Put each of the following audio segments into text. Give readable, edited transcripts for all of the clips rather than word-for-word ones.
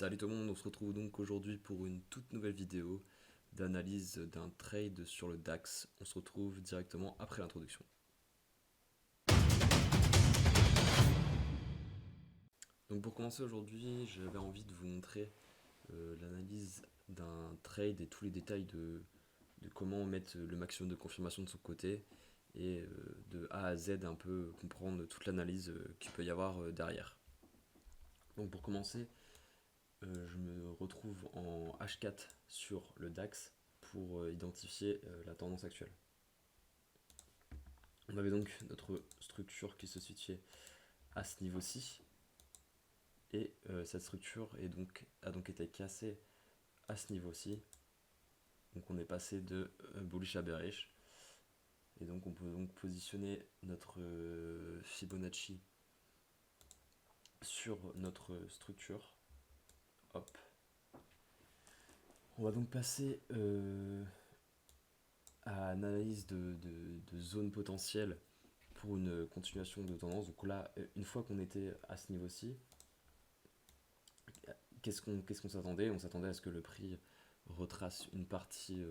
Salut tout le monde, on se retrouve donc aujourd'hui pour une toute nouvelle vidéo d'analyse d'un trade sur le DAX. On se retrouve directement après l'introduction. Donc pour commencer aujourd'hui, j'avais envie de vous montrer l'analyse d'un trade et tous les détails de comment mettre le maximum de confirmation de son côté et de A à Z un peu comprendre toute l'analyse qu'il peut y avoir derrière. Donc pour commencer, je me retrouve en H4 sur le DAX pour identifier la tendance actuelle. On avait donc notre structure qui se situait à ce niveau-ci, et cette structure a donc été cassée à ce niveau-ci. Donc on est passé de bullish à bearish, et donc on peut donc positionner notre Fibonacci sur notre structure. Hop. On va donc passer à l'analyse de zones potentielles pour une continuation de tendance. Donc là, une fois qu'on était à ce niveau-ci, qu'est-ce qu'on s'attendait? On s'attendait à ce que le prix retrace une partie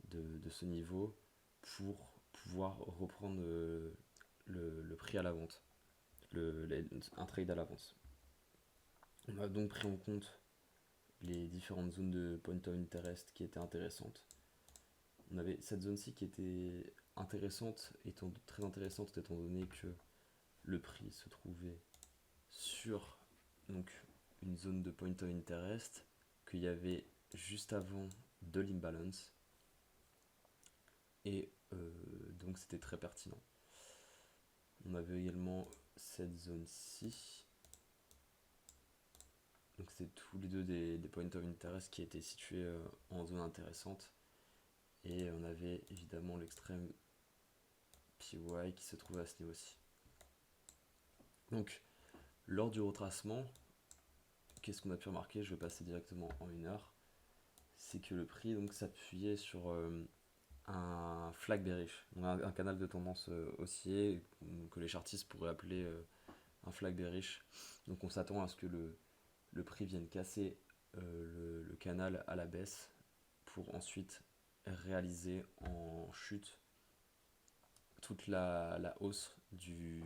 de ce niveau pour pouvoir reprendre le prix à la vente, un trade à la vente. On a donc pris en compte les différentes zones de point of interest qui étaient intéressantes. On avait cette zone-ci qui était intéressante, très intéressante étant donné que le prix se trouvait sur donc, une zone de point of interest, qu'il y avait juste avant de l'imbalance, et donc c'était très pertinent. On avait également cette zone-ci, donc c'est tous les deux des points of interest qui étaient situés en zone intéressante, et on avait évidemment l'extrême PY qui se trouvait à ce niveau-ci. Donc lors du retracement, qu'est-ce qu'on a pu remarquer? Je vais passer directement en 1 heure. C'est que le prix donc s'appuyait sur un flag bearish, un canal de tendance haussier que les chartistes pourraient appeler un flag bearish. Donc on s'attend à ce que le prix vienne casser le canal à la baisse pour ensuite réaliser en chute toute la hausse du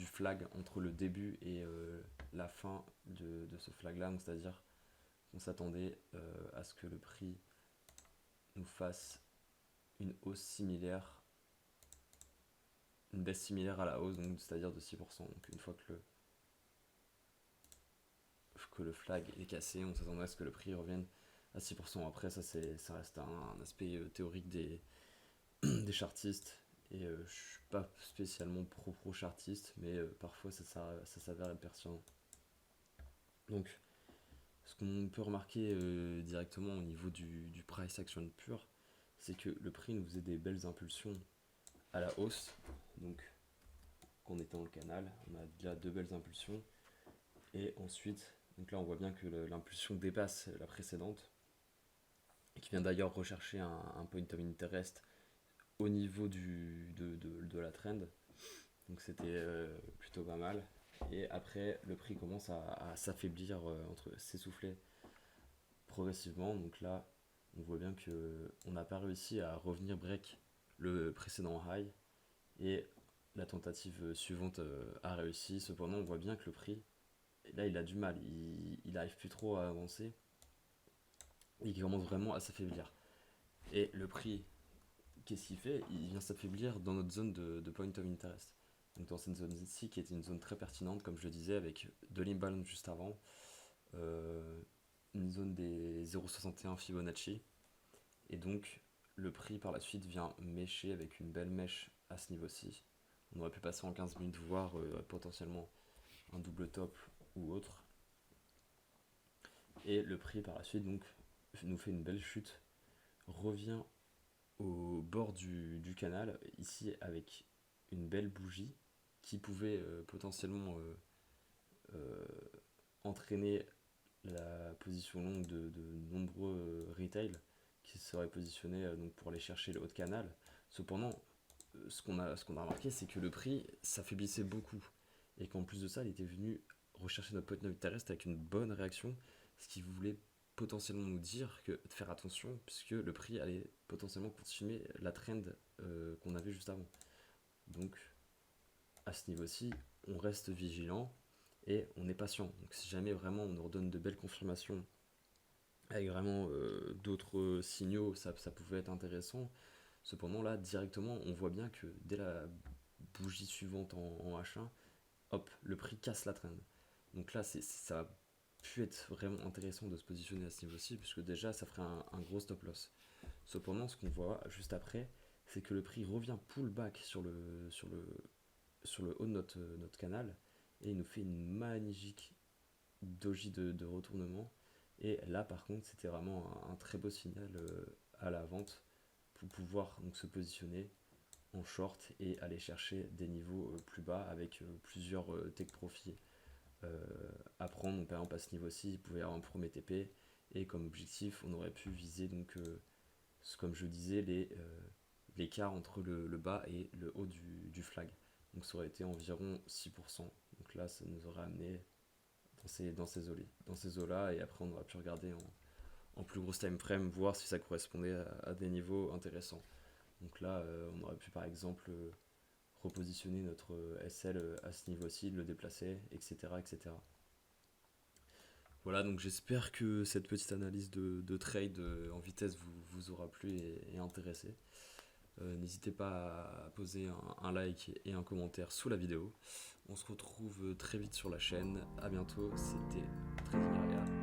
flag entre le début et la fin de ce flag là. C'est-à-dire qu'on s'attendait à ce que le prix nous fasse une hausse similaire, une baisse similaire à la hausse, donc c'est-à-dire de 6%. Donc une fois que le flag est cassé, on s'attendrait à ce que le prix revienne à 6%. Après ça reste un aspect théorique des chartistes, et je suis pas spécialement pro chartiste, mais parfois ça s'avère être pertinent. Donc ce qu'on peut remarquer directement au niveau du price action pur, c'est que le prix nous faisait des belles impulsions à la hausse. Donc qu'on était dans le canal, on a déjà deux belles impulsions, et ensuite donc là on voit bien que l'impulsion dépasse la précédente, et qui vient d'ailleurs rechercher un point of interest au niveau de la trend. Donc c'était plutôt pas mal. Et après, le prix commence à s'affaiblir, s'essouffler progressivement. Donc là, on voit bien qu'on n'a pas réussi à revenir break le précédent high, et la tentative suivante a réussi. Cependant, on voit bien que le prix, là, il a du mal. Il n'arrive plus trop à avancer. Il commence vraiment à s'affaiblir. Et le prix, qu'est-ce qu'il fait? Il vient s'affaiblir dans notre zone de point of interest. Donc dans cette zone-ci, qui était une zone très pertinente, comme je le disais, avec de l'imbalance juste avant, une zone des 0,61 Fibonacci, et donc le prix par la suite vient mêcher avec une belle mèche à ce niveau-ci. On aurait pu passer en 15 minutes, voire potentiellement un double top ou autre. Et le prix par la suite donc nous fait une belle chute, revient au bord du canal, ici avec une belle bougie qui pouvait potentiellement entraîner la position longue de nombreux retail qui seraient positionnés donc pour aller chercher le haut de canal. Cependant, ce qu'on a remarqué, c'est que le prix s'affaiblissait beaucoup, et qu'en plus de ça, il était venu rechercher notre point de terrestre avec une bonne réaction, ce qui voulait potentiellement nous dire que de faire attention puisque le prix allait potentiellement continuer la trend qu'on avait juste avant. Donc à ce niveau-ci, on reste vigilant et on est patient. Donc si jamais vraiment on nous redonne de belles confirmations avec vraiment d'autres signaux, ça pouvait être intéressant. Cependant là, directement, on voit bien que dès la bougie suivante en H1, hop, le prix casse la trend. Donc là, ça a pu être vraiment intéressant de se positionner à ce niveau-ci, puisque déjà, ça ferait un gros stop loss. Cependant, ce qu'on voit juste après, c'est que le prix revient pullback sur le haut de notre canal, et il nous fait une magnifique doji de retournement. Et là, par contre, c'était vraiment un très beau signal à la vente pour pouvoir donc se positionner en short et aller chercher des niveaux plus bas avec plusieurs take profits à prendre. Donc, par exemple, à ce niveau-ci, il pouvait y avoir un premier TP et comme objectif, on aurait pu viser, donc, comme je disais, l'écart entre le bas et le haut du flag. Donc, ça aurait été environ 6%. Donc là, ça nous aurait amené dans ces eaux-là et après, on aurait pu regarder en plus grosse time frame, voir si ça correspondait à des niveaux intéressants. Donc là, on aurait pu par exemple repositionner notre SL à ce niveau-ci, le déplacer, etc., etc. Voilà, donc j'espère que cette petite analyse de trade en vitesse vous aura plu et intéressé. N'hésitez pas à poser un like et un commentaire sous la vidéo. On se retrouve très vite sur la chaîne. À bientôt, c'était Trading Area.